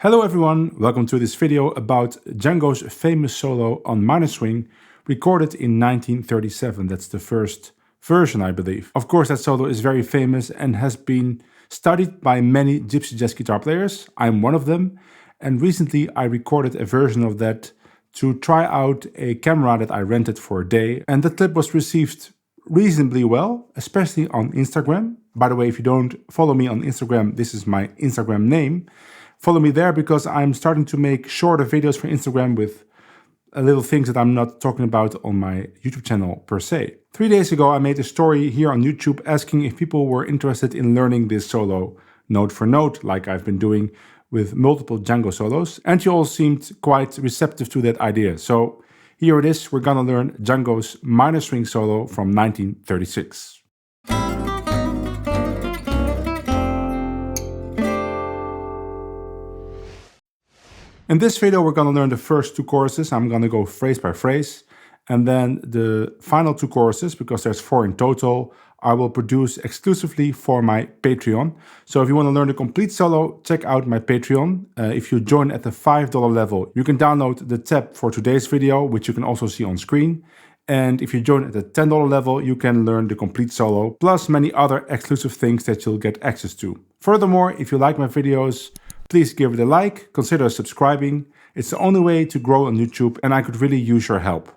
Hello everyone, welcome to this video about Django's famous solo on minor swing, recorded in 1937. That's the first version, I believe. Of course, that solo is very famous and has been studied by many gypsy jazz guitar players. I'm one of them, and recently I recorded a version of that to try out a camera that I rented for a day, and the clip was received reasonably well, especially on Instagram. By the way, if you don't follow me on Instagram, this is my Instagram name. Follow me there because I'm starting to make shorter videos for Instagram with little things that I'm not talking about on my YouTube channel per se. 3 days ago, I made a story here on YouTube asking if people were interested in learning this solo note for note, like I've been doing with multiple Django solos, and you all seemed quite receptive to that idea. So here it is, we're gonna learn Django's minor swing solo from 1936. In this video, we're going to learn the first two choruses. I'm going to go phrase by phrase. And then the final two choruses, because there's 4 in total, I will produce exclusively for my Patreon. So if you want to learn the complete solo, check out my Patreon. If you join at the $5 level, you can download the tab for today's video, which you can also see on screen. And if you join at the $10 level, you can learn the complete solo, plus many other exclusive things that you'll get access to. Furthermore, if you like my videos, please give it a like, consider subscribing. It's the only way to grow on YouTube and I could really use your help.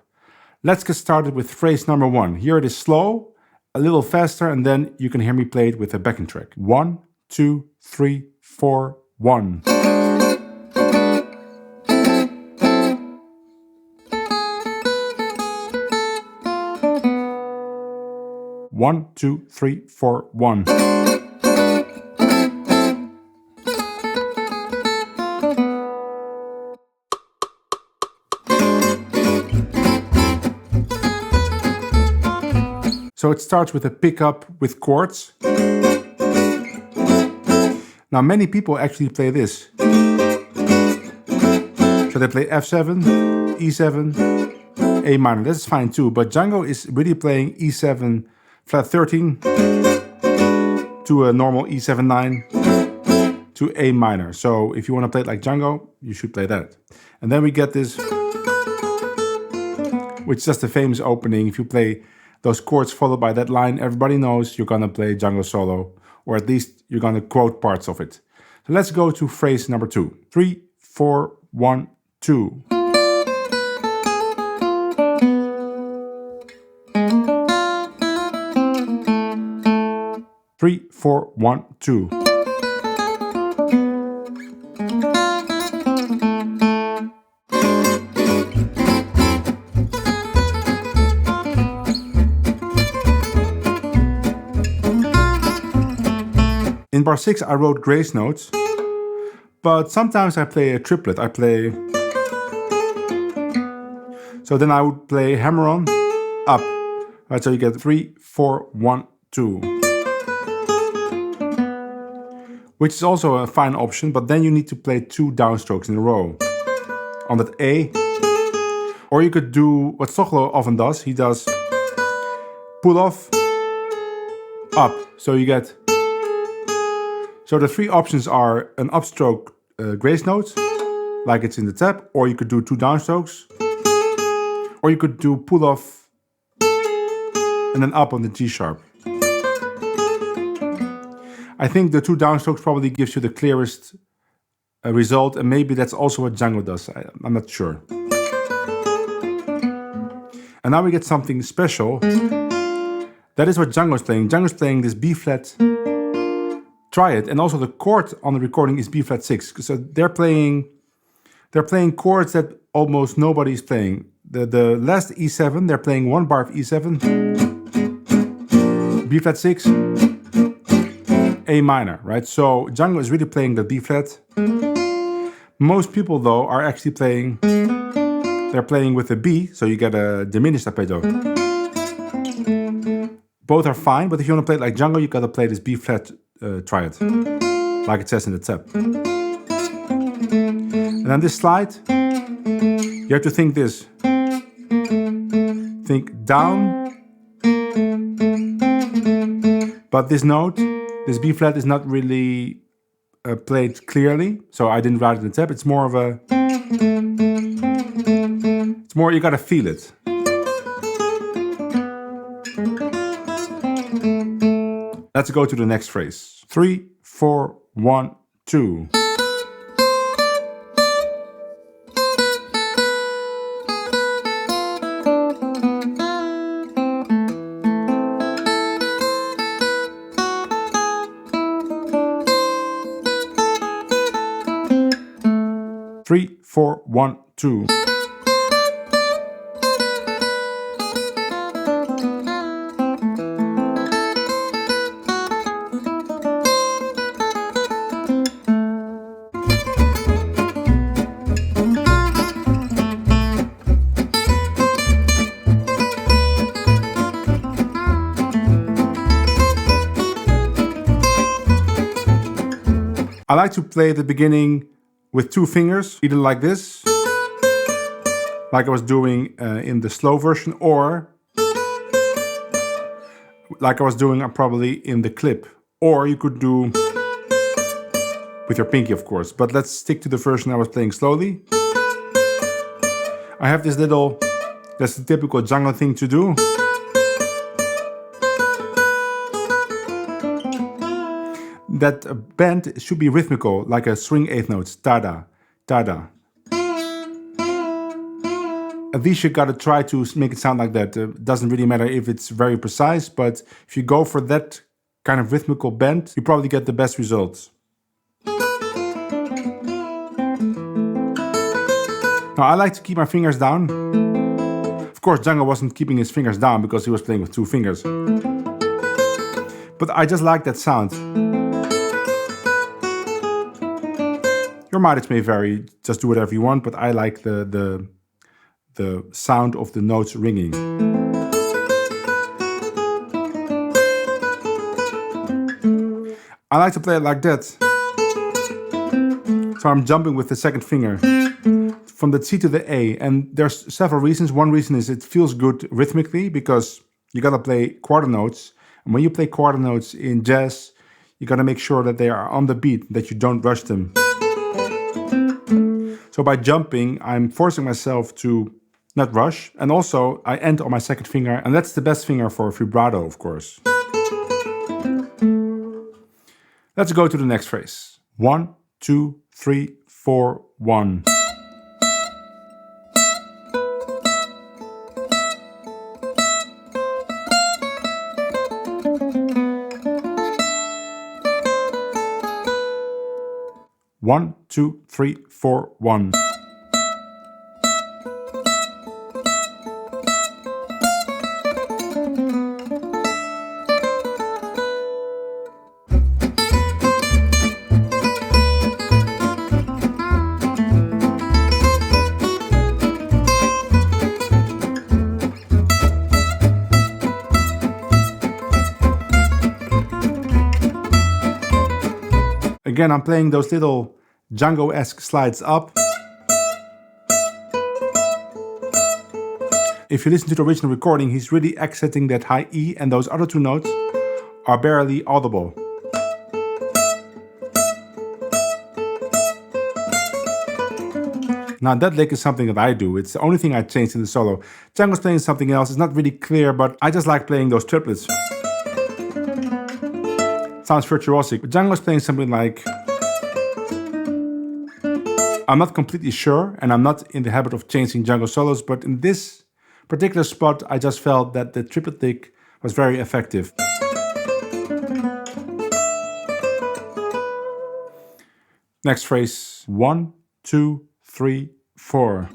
Let's get started with phrase number 1. Here it is slow, a little faster, and then you can hear me play it with a backing track. 1, 2, 3, 4, 1. One, two, three, four, 1. So it starts with a pickup with chords. Now many people actually play this. So they play F7, E7, A minor. That's fine too, but Django is really playing E7 flat 13 to a normal E7-9 to A minor. So if you want to play it like Django, you should play that. And then we get this, which is just the famous opening. If you play those chords followed by that line, everybody knows you're gonna play Django solo, or at least you're gonna quote parts of it. So let's go to phrase number 2. 3, 4, 1, 2. Three, 4, 1, 2. In bar 6 I wrote grace notes, but sometimes I play a triplet. So then I would play hammer on, up. Right, so you get 3, 4, 1, 2. Which is also a fine option, but then you need to play 2 downstrokes in a row on that A. Or you could do what Stochlo often does. He does pull off, up. So you get. So the 3 options are an upstroke grace note, like it's in the tab, or you could do 2 downstrokes, or you could do pull off and then up on the G sharp. I think the 2 downstrokes probably gives you the clearest result, and maybe that's also what Django does. I'm not sure. And now we get something special. That is what Django is playing. Django is playing this B flat triad, and also the chord on the recording is B flat 6. So they're playing chords that almost nobody is playing. The last E7, they're playing 1 bar of E7, B flat 6, A minor, right? So Django is really playing the B flat. Most people though are actually playing, they're playing with a B, so you get a diminished arpeggio. Both are fine, but if you want to play it like Django, you gotta play this B flat triad, like it says in the tab. And then this slide, you have to think this. Think down, but this note, this B flat is not really played clearly, so I didn't write it in the tab. It's more of a... It's more, you gotta feel it. Let's go to the next phrase. 3, 4, 1, 2. Three, 4, 1, 2. I like to play the beginning with 2 fingers, either like this, like I was doing in the slow version, or like I was doing probably in the clip. Or you could do with your pinky, of course, but let's stick to the version I was playing slowly. I have this little, that's the typical Django thing to do. That bend should be rhythmical, like a swing 8 notes, ta-da, ta-da. At least you gotta try to make it sound like that. It doesn't really matter if it's very precise, but if you go for that kind of rhythmical bend, you probably get the best results. Now I like to keep my fingers down. Of course, Django wasn't keeping his fingers down because he was playing with 2 fingers. But I just like that sound. Your mileage may vary, just do whatever you want, but I like the sound of the notes ringing. I like to play it like that. So I'm jumping with the second finger from the C to the A, and there's several reasons. One reason is it feels good rhythmically because you gotta play quarter notes, and when you play quarter notes in jazz, you gotta make sure that they are on the beat, that you don't rush them. So by jumping, I'm forcing myself to not rush, and also I end on my second finger, and that's the best finger for vibrato, of course. Let's go to the next phrase. 1, 2, 3, 4, 1. One, 2, 3, 4, 1. Again, I'm playing those little Django-esque slides up. If you listen to the original recording, he's really accenting that high E, and those other 2 notes are barely audible. Now that lick is something that I do. It's the only thing I changed in the solo. Django's playing something else. It's not really clear, but I just like playing those triplets. Sounds virtuosic, but Django's playing something like... I'm not completely sure, and I'm not in the habit of changing Django solos, but in this particular spot, I just felt that the triplet lick was very effective. Next phrase, 1, 2, 3, 4.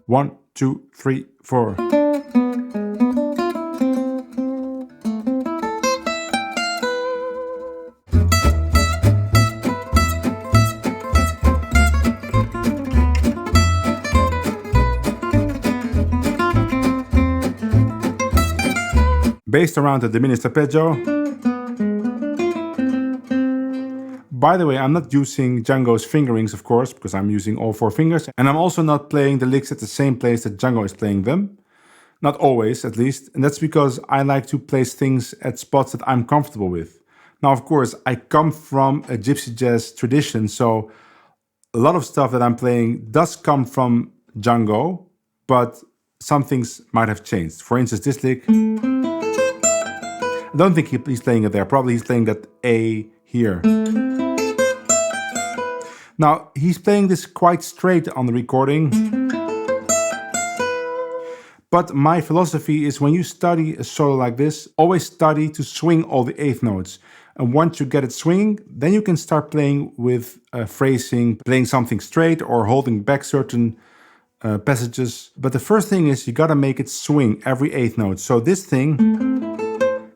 One, 2, 3, 4. Based around the diminished arpeggio. By the way, I'm not using Django's fingerings, of course, because I'm using all 4 fingers. And I'm also not playing the licks at the same place that Django is playing them. Not always, at least, and that's because I like to place things at spots that I'm comfortable with. Now, of course, I come from a gypsy jazz tradition, so a lot of stuff that I'm playing does come from Django, but some things might have changed. For instance, this lick, I don't think he's playing it there. Probably he's playing that A here. Now, he's playing this quite straight on the recording. But my philosophy is when you study a solo like this, always study to swing all the eighth notes. And once you get it swinging, then you can start playing with phrasing, playing something straight or holding back certain passages. But the first thing is you gotta make it swing every eighth note. So this thing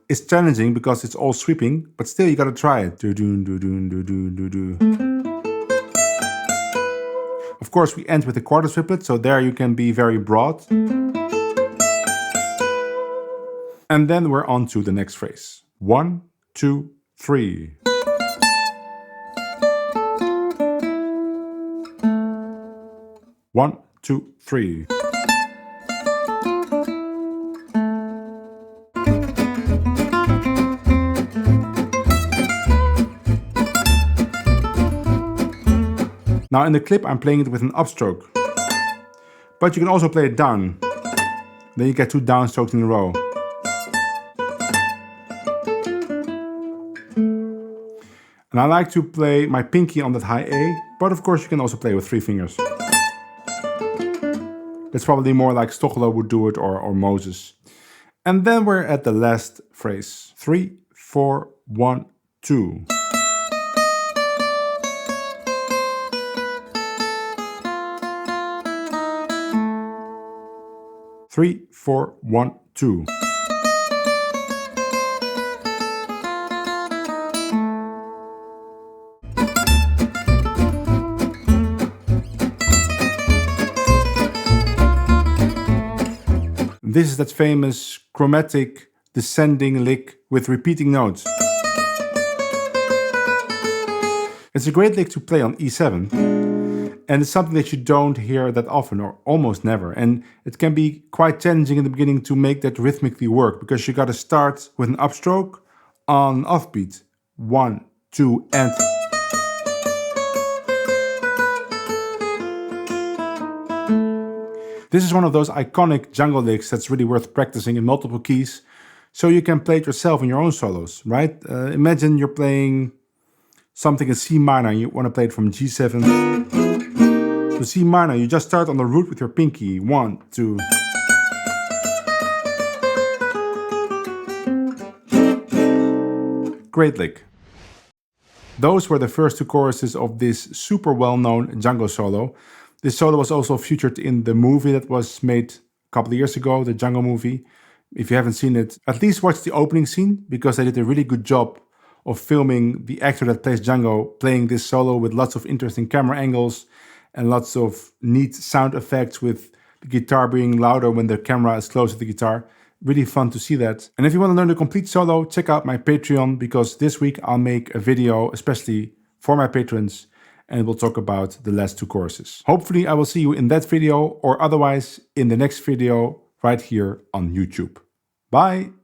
is challenging because it's all sweeping, but still you gotta try it. Of course, we end with a quarter triplet, so there you can be very broad. And then we're on to the next phrase. 1, 2, 3. One, two, three. Now in the clip I'm playing it with an upstroke. But you can also play it down. Then you get 2 downstrokes in a row. And I like to play my pinky on that high A, but of course you can also play with 3 fingers. That's probably more like Stochelo would do it, or Moses. And then we're at the last phrase. 3, 4, 1, 2. Three, 4, 1, 2. This is that famous chromatic descending lick with repeating notes. It's a great lick to play on E7, and it's something that you don't hear that often, or almost never. And it can be quite challenging in the beginning to make that rhythmically work, because you gotta start with an upstroke on offbeat. 1, 2, and... This is one of those iconic Django licks that's really worth practicing in multiple keys, so you can play it yourself in your own solos, right? Imagine you're playing something in C minor and you want to play it from G7 to C minor. You just start on the root with your pinky. 1, 2. Great lick. Those were the first 2 choruses of this super well-known Django solo. This solo was also featured in the movie that was made a couple of years ago, the Django movie. If you haven't seen it, at least watch the opening scene, because they did a really good job of filming the actor that plays Django playing this solo with lots of interesting camera angles and lots of neat sound effects with the guitar being louder when the camera is close to the guitar. Really fun to see that. And if you want to learn the complete solo, check out my Patreon, because this week I'll make a video especially for my patrons, and we'll talk about the last 2 choruses. Hopefully I will see you in that video, or otherwise in the next video right here on YouTube. Bye!